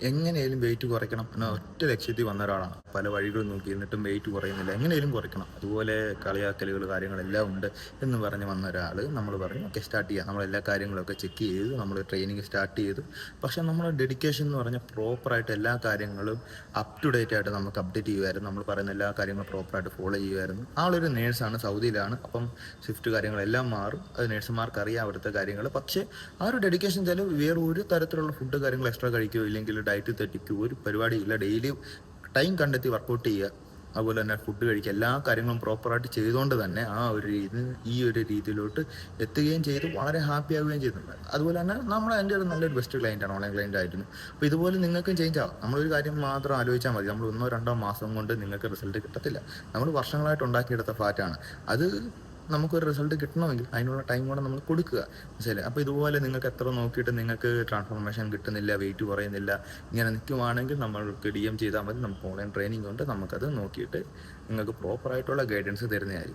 എങ്ങനെയും വെയിറ്റ് കുറയ്ക്കണം എന്ന ഒറ്റ ലക്ഷ്യത്തിൽ വന്ന ഒരാളാണ്. പല വഴികളും നോക്കി എന്നിട്ടും വെയിറ്റ് കുറയുന്നില്ല. എങ്ങനെയും കുറയ്ക്കണം. അതുപോലെ കളിയാക്കലുകൾ കാര്യങ്ങളെല്ലാം ഉണ്ട് എന്ന് പറഞ്ഞ് വന്ന ഒരാൾ നമ്മൾ പറഞ്ഞു ഓക്കെ സ്റ്റാർട്ട് ചെയ്യാം. നമ്മളെല്ലാ കാര്യങ്ങളൊക്കെ ചെക്ക് ചെയ്തു. നമ്മൾ ട്രെയിനിങ് സ്റ്റാർട്ട് ചെയ്തു. പക്ഷേ നമ്മുടെ ഡെഡിക്കേഷൻ എന്ന് പറഞ്ഞാൽ പ്രോപ്പറായിട്ട് എല്ലാ കാര്യങ്ങളും അപ് ടു ഡേറ്റ് ആയിട്ട് നമുക്ക് അപ്ഡേറ്റ് ചെയ്യുമായിരുന്നു. നമ്മൾ പറയുന്ന എല്ലാ കാര്യങ്ങളും പ്രോപ്പറായിട്ട് ഫോളോ ചെയ്യുമായിരുന്നു. ആളൊരു നേഴ്സാണ്, സൗദിയിലാണ്. അപ്പം ഷിഫ്റ്റ് കാര്യങ്ങളെല്ലാം മാറും. അത് നേഴ്സുമാർക്ക് അറിയാം അവിടുത്തെ കാര്യങ്ങൾ. പക്ഷേ ആ ഒരു ഡെഡിക്കേഷൻ വെച്ചാൽ വേറെ ഒരു തരത്തിലുള്ള ഫുഡ് കാര്യങ്ങൾ എക്സ്ട്രാ കഴിക്കുകയോ ഇല്ലെങ്കിൽ ഡയറ്റ് തെറ്റിക്കുകയോ ഒരു പരിപാടിയില്ല. ഡെയിലി ടൈം കണ്ടെത്തി വർക്കൗട്ട് ചെയ്യുക, അതുപോലെ തന്നെ ഫുഡ് കഴിക്കുക, എല്ലാ കാര്യങ്ങളും പ്രോപ്പറായിട്ട് ചെയ്തുകൊണ്ട് തന്നെ ആ ഒരു ഈ ഒരു രീതിയിലോട്ട് എത്തുകയും ചെയ്തു. വളരെ ഹാപ്പി ആവുകയും ചെയ്തിട്ടുണ്ട്. അതുപോലെ തന്നെ എൻ്റെ ഒരു നല്ലൊരു ബെസ്റ്റ് ക്ലയൻറ്റാണ്, ഓൺലൈൻ ക്ലയൻ്റ് ആയിരുന്നു. അപ്പോൾ ഇതുപോലെ നിങ്ങൾക്കും ചേഞ്ച് ആവും. നമ്മളൊരു കാര്യം മാത്രം ആലോചിച്ചാൽ മതി. നമ്മൾ 1-2 മാസം കൊണ്ട് നിങ്ങൾക്ക് റിസൾട്ട് കിട്ടത്തില്ല. നമ്മൾ വർഷങ്ങളായിട്ട് ഉണ്ടാക്കിയെടുത്ത ഫാറ്റാണ് അത്. നമുക്കൊരു റിസൾട്ട് കിട്ടണമെങ്കിൽ അതിനുള്ള ടൈം കൂടെ നമ്മൾ കൊടുക്കുക. മനസ്സിലായില്ലേ? അപ്പോൾ ഇതുപോലെ നിങ്ങൾക്ക് എത്ര നോക്കിയിട്ട് നിങ്ങൾക്ക് ട്രാൻസ്ഫോർമേഷൻ കിട്ടുന്നില്ല, വെയിറ്റ് കുറയുന്നില്ല, ഇങ്ങനെ നിൽക്കുവാണെങ്കിൽ നമ്മൾക്ക് DM ചെയ്താൽ മതി. നമുക്ക് ഓൺലൈൻ ട്രെയിനിങ് ഉണ്ട്. നമുക്കത് നോക്കിയിട്ട് നിങ്ങൾക്ക് പ്രോപ്പറായിട്ടുള്ള ഗൈഡൻസ് തരുന്നതായിരിക്കും.